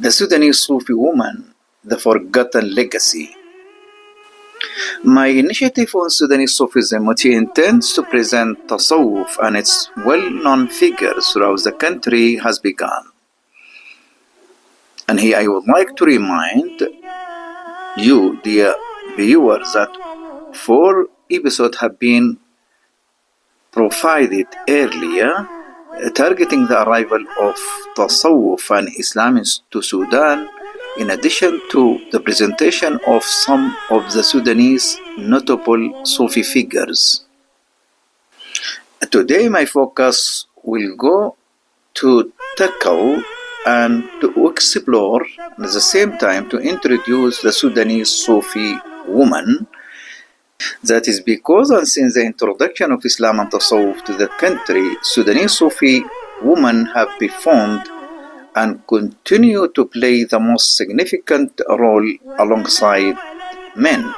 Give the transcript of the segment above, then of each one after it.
The Sudanese Sufi woman, the forgotten legacy. My initiative on Sudanese Sufism, which intends to present Tasawwuf and its well-known figures throughout the country, has begun. And here I would like to remind you, dear viewers, that 4 episodes have been provided earlier targeting the arrival of Tasawwuf and Islam to Sudan, in addition to the presentation of some of the Sudanese notable Sufi figures. Today my focus will go to tackle and to explore, at the same time to introduce the Sudanese Sufi woman. That is because and since the introduction of Islam and Tasawwuf to the country, Sudanese Sufi women have performed and continue to play the most significant role alongside men.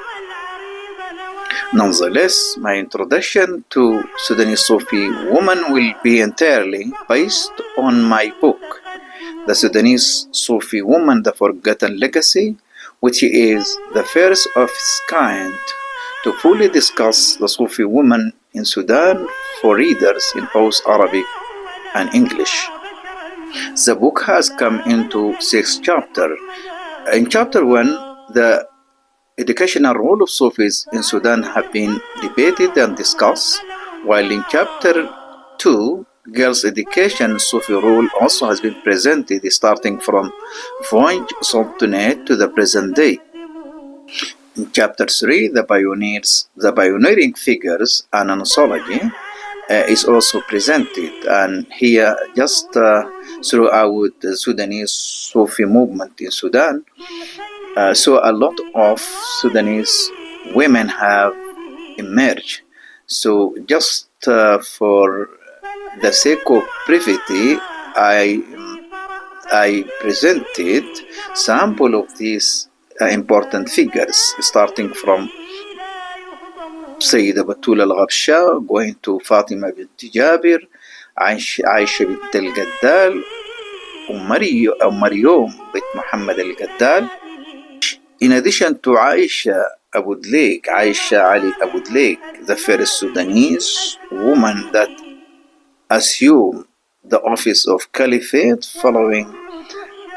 Nonetheless, my introduction to Sudanese Sufi women will be entirely based on my book, The Sudanese Sufi Woman, The Forgotten Legacy, which is the first of its kind to fully discuss the Sufi woman in Sudan for readers in both Arabic and English. The book has come into 6 chapters. In chapter 1, the educational role of Sufis in Sudan have been debated and discussed, while in chapter 2, girls' education Sufi role also has been presented, starting from Voyage Sultanate to the present day. In chapter 3, the pioneering figures and anthology is also presented, and here just throughout the Sudanese Sufi movement in Sudan, so a lot of Sudanese women have emerged. So just for the sake of brevity, I presented sample of these important figures, starting from Sayyida Batul al-Ghabsha, going to Fatima bint Jabir, Aisha bint al-Gaddal, Maryam bint Muhammad al-Gaddal. In addition to Aisha Abu Dlaik, Aisha Ali Abu Dlaik, the first Sudanese woman that assumed the office of caliphate following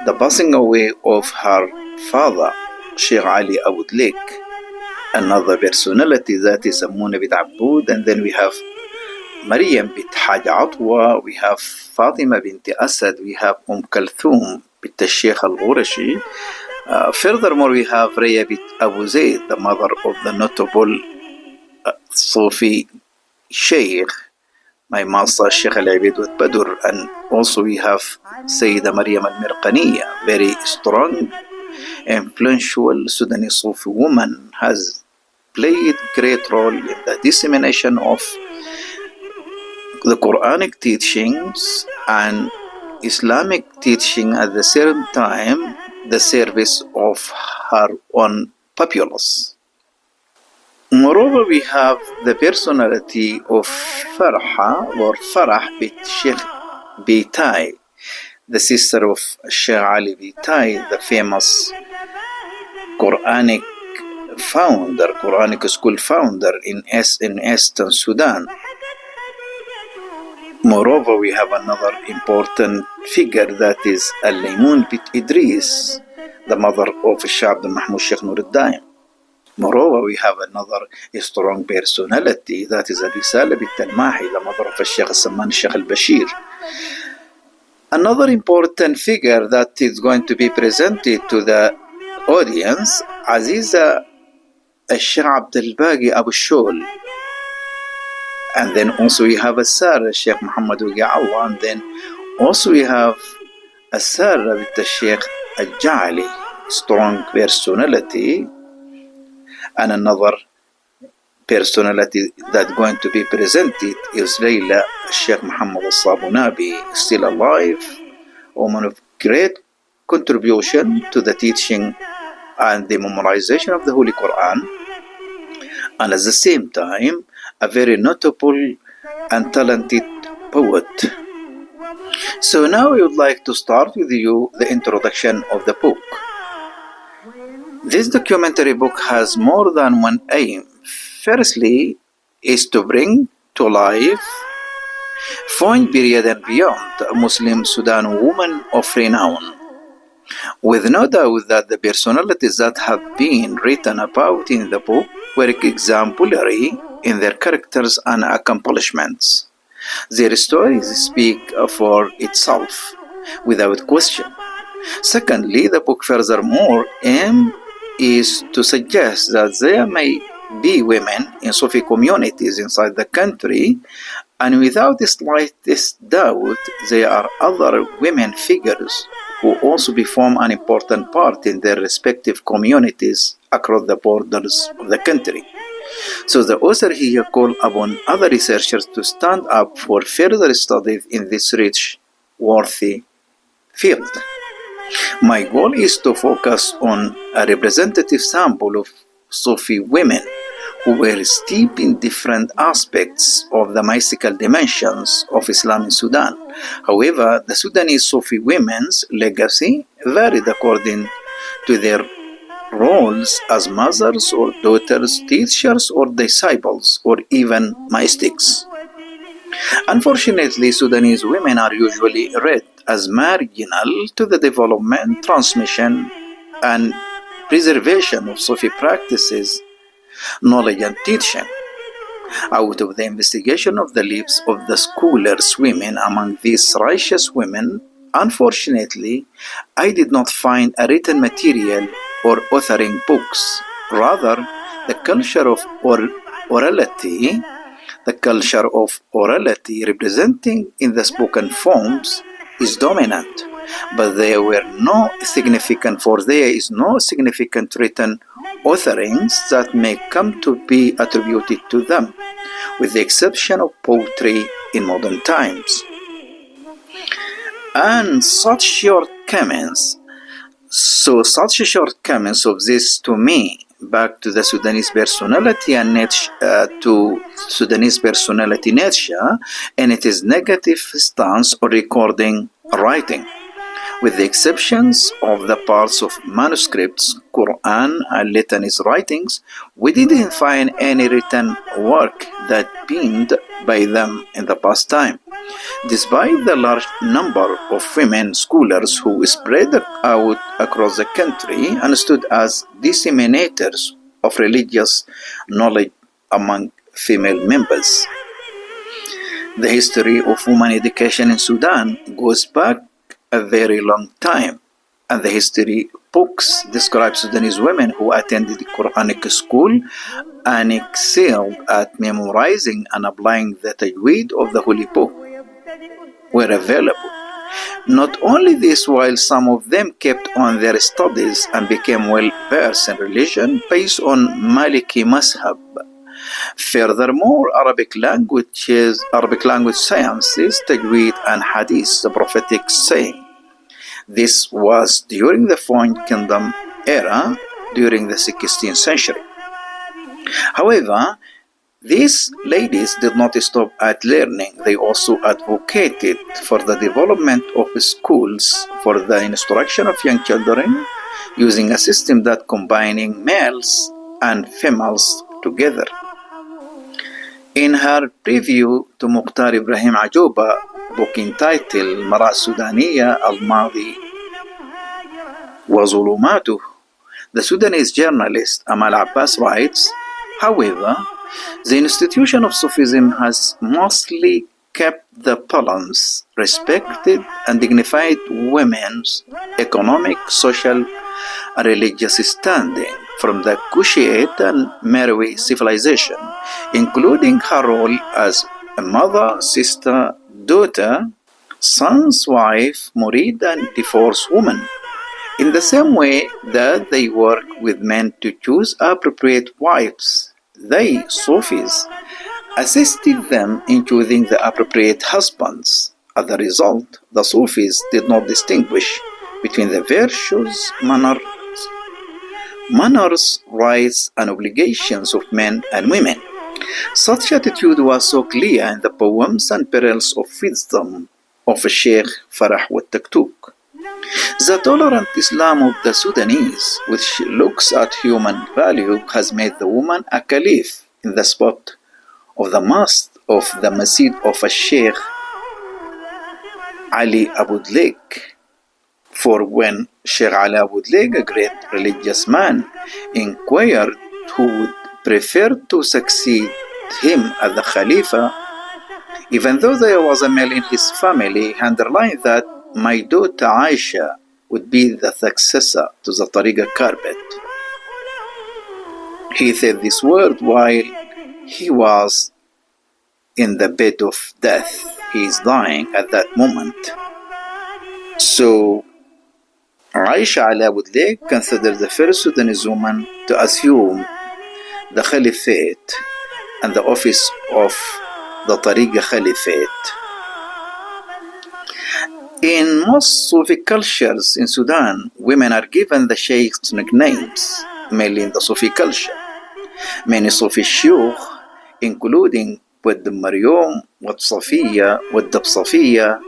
the passing away of her father, Sheikh Ali Abu Dlaik. Another personality that is Amuna bint Aboud, and then we have Maryam bint Haj Atwa, we have Fatima bint Asad, we have Kulthum bint Sheikh al-Ghurashi. Furthermore, we have Raya bint Abu Zayd, the mother of the notable Sufi Sheikh, my master Sheikh al-Abid with Badur. And also we have Sayyida Maryam al-Mirqaniya, very strong, influential Sudanese Sufi woman, has played great role in the dissemination of the Quranic teachings and Islamic teaching, at the same time the service of her own populace. Moreover, we have the personality of Farah bint Sheikh Bitai, the sister of Sheikh Ali Bitai, the famous Quranic school founder in Eastern Sudan. Moreover, we have another important figure, that is Al-Laymun bint Idris, the mother of Sheikh Abdul Mahmoud Sheikh Nuruddin. Moreover, we have another strong personality, that is Risala bint Al-Mahi, the mother of Sheikh Salman Sheikh Al-Bashir. Another important figure that is going to be presented to the audience, Aziza Sheikh Abdul Baqi Abu Shul. And then also we have Sarah Sheikh Muhammad al-Ga'awa, and then also we have Sarah bint Sheikh al-Ja'ali, strong personality. And another personality that going to be presented is Layla Sheikh Muhammad al-Sabunabi, still alive, woman of great contribution to the teaching and the memorization of the Holy Quran, and at the same time a very notable and talented poet. So now I would like to start with you the introduction of the book. This documentary book has more than one aim. Firstly, is to bring to life foreign period and beyond Muslim Sudan women of renown, with no doubt that the personalities that have been written about in the book were exemplary in their characters and accomplishments. Their stories speak for itself, without question. Secondly, the book furthermore aim is to suggest that there may be women in Sufi communities inside the country, and without the slightest doubt, there are other women figures who also perform an important part in their respective communities across the borders of the country. So the author here called upon other researchers to stand up for further studies in this rich, worthy field. My goal is to focus on a representative sample of Sufi women who were steeped in different aspects of the mystical dimensions of Islam in Sudan. However, the Sudanese Sufi women's legacy varied according to their roles as mothers or daughters, teachers or disciples, or even mystics. Unfortunately, Sudanese women are usually read as marginal to the development, transmission, and preservation of Sufi practices, knowledge, and teaching. Out of the investigation of the lives of the scholars women among these righteous women, unfortunately, I did not find a written material or authoring books. Rather, the culture of orality representing in the spoken forms is dominant, but there is no significant written authoring that may come to be attributed to them, with the exception of poetry in modern times. And such shortcomings of this, to me, back to the Sudanese personality and nature and its negative stance on recording writing. With the exceptions of the parts of manuscripts, Quran and Litany's writings, we didn't find any written work that penned by them in the past time. Despite the large number of women scholars who spread out across the country and stood as disseminators of religious knowledge among female members. The history of women education in Sudan goes back a very long time, and the history books describe Sudanese women who attended Quranic school and excelled at memorizing and applying the tajweed of the Holy Book were available. Not only this, while some of them kept on their studies and became well versed in religion based on Maliki Mazhab. Furthermore, Arabic language sciences, tajweed and hadith, the prophetic saying. This was during the Foreign Kingdom era, during the 16th century. However, these ladies did not stop at learning. They also advocated for the development of schools for the instruction of young children using a system that combining males and females together. In her preview to Mukhtar Ibrahim Ajoba book entitled مرأة السودانية الماضي وظلماته, the Sudanese journalist Amal Abbas writes, however, the institution of Sufism has mostly kept the balance, respected and dignified women's economic, social, and religious standing from the Kushite and Meroe civilization, including her role as a mother, sister, daughter, son's wife, murid, and divorced woman. In the same way that they work with men to choose appropriate wives, they, Sufis, assisted them in choosing the appropriate husbands. As a result, the Sufis did not distinguish between the virtues, manners, rights, and obligations of men and women. Such attitude was so clear in the poems and pearls of wisdom of Sheikh Farah Taktuk. The tolerant Islam of the Sudanese, which looks at human value, has made the woman a caliph in the spot of the mosque of the masjid of Sheikh Ali Abu Dleig. For when Sheikh Ali Abu Dleig, a great religious man, inquired who would prefer to succeed him as the Khalifa, even though there was a male in his family, he underlined that my daughter Aisha would be the successor to the Tariqa carpet. He said this word while he was in the bed of death. He is dying at that moment. So Aisha Ali Abu Dleig considered the first Sudanese woman to assume the Caliphate and the office of the Tariqa Caliphate. In most Sufi cultures in Sudan, women are given the sheikh's nicknames, mainly in the Sufi culture. Many Sufi shuyukh, including Wad Maryum, Wad Safiya, Wad Safiya,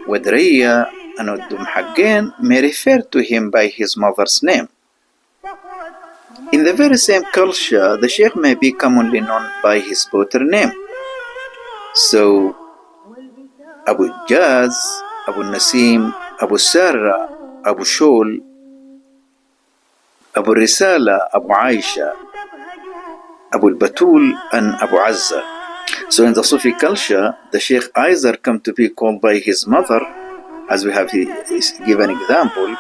Wad Riya, and Wad Muhaggen, may refer to him by his mother's name. In the very same culture, the sheikh may be commonly known by his daughter name. So, Abu Jaz, Abu Nasim, Abu Sarra, Abu Shul, Abu Risala, Abu Aisha, Abu Batul, and Abu Azza. So in the Sufi culture, the sheikh either come to be called by his mother, as we have given example,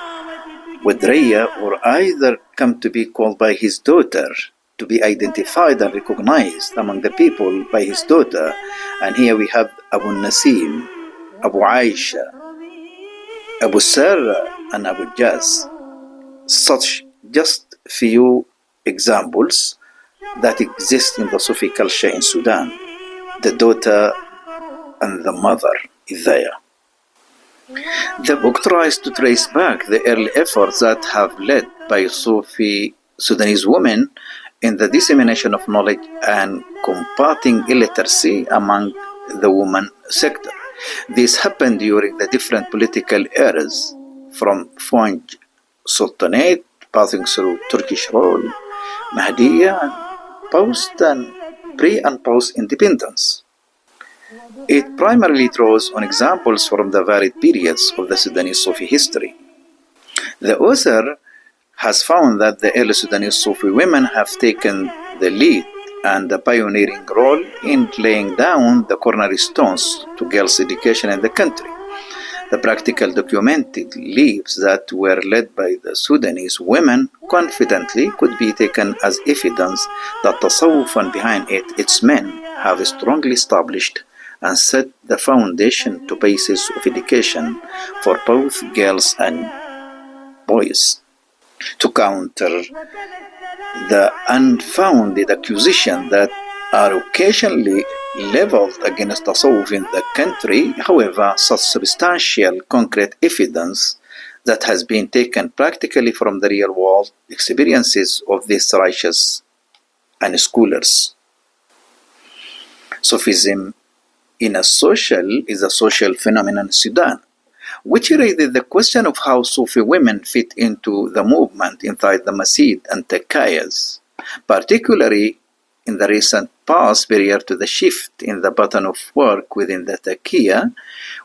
with Raya, or either come to be called by his daughter, to be identified and recognized among the people by his daughter. And here we have Abu Nasim, Abu Aisha, Abu Sarra, and Abu Jaz. Such just few examples that exist in the Sufi culture in Sudan. The daughter and the mother is there. The book tries to trace back the early efforts that have led by Sufi Sudanese women in the dissemination of knowledge and combating illiteracy among the women sector. This happened during the different political eras, from French Sultanate, passing through Turkish rule, Mahdiya, and post and pre and post independence. It primarily draws on examples from the varied periods of the Sudanese Sufi history. The author has found that the early Sudanese Sufi women have taken the lead and the pioneering role in laying down the cornerstones to girls' education in the country. The practical documented lives that were led by the Sudanese women confidently could be taken as evidence that Tasawwuf and behind it, its men, have strongly established and set the foundation to basis of education for both girls and boys. To counter the unfounded accusation that are occasionally leveled against Tasawwuf in the country, however, such substantial concrete evidence that has been taken practically from the real world experiences of these righteous and scholars. Sufism is a social phenomenon in Sudan, which raises the question of how Sufi women fit into the movement inside the masjid and takayas, particularly in the recent past prior to the shift in the pattern of work within the takiya,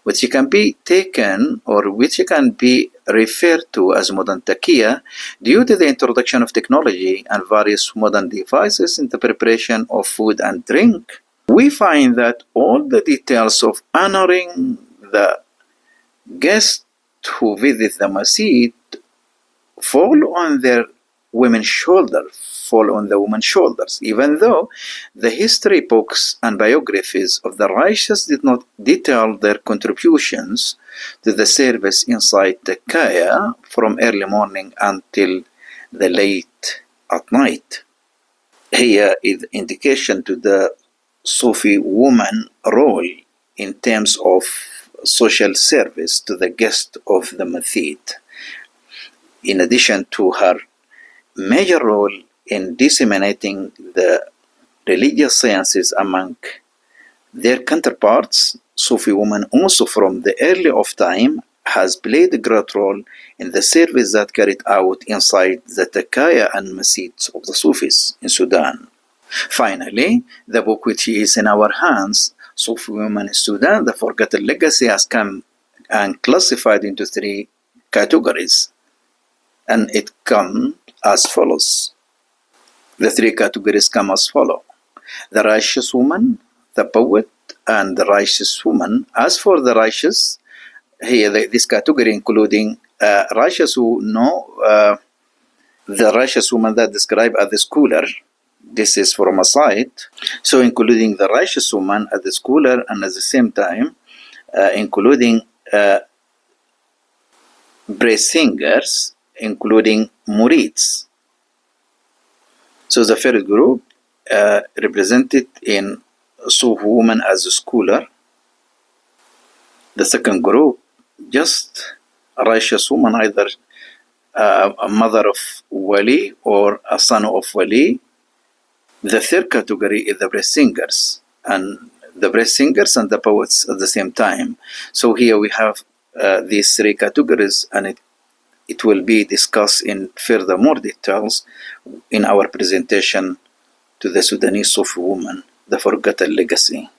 which can be taken or which can be referred to as modern takiya due to the introduction of technology and various modern devices in the preparation of food and drink. We find that all the details of honoring the guests who visit the masjid fall on the women's shoulders, even though the history books and biographies of the righteous did not detail their contributions to the service inside the kaya from early morning until the late at night. Here is indication to the Sufi woman role in terms of social service to the guest of the masjid, in addition to her major role in disseminating the religious sciences among Their counterparts, Sufi women also from the early of time, has played a great role in the service that carried out inside the Takaya and Masjids of the Sufis in Sudan. Finally, the book which is in our hands, Sufi Women in Sudan, The Forgotten Legacy, has come and classified into three categories. And it comes as follows. The three categories come as follow. The righteous woman, the poet, and the righteous woman. As for the righteous, here this category including righteous who know the righteous woman that described as the scholar. This is from a site. So including the righteous woman as the scholar and at the same time including praise singers, including murids. So the first group represented in Sufi woman as a scholar. The second group, just a righteous woman, either a mother of wali or a son of wali. The third category is the praise singers, and the praise singers and the poets at the same time. So here we have these three categories, and it will be discussed in further more details in our presentation to the Sudanese Sufi woman, The Forgotten Legacy.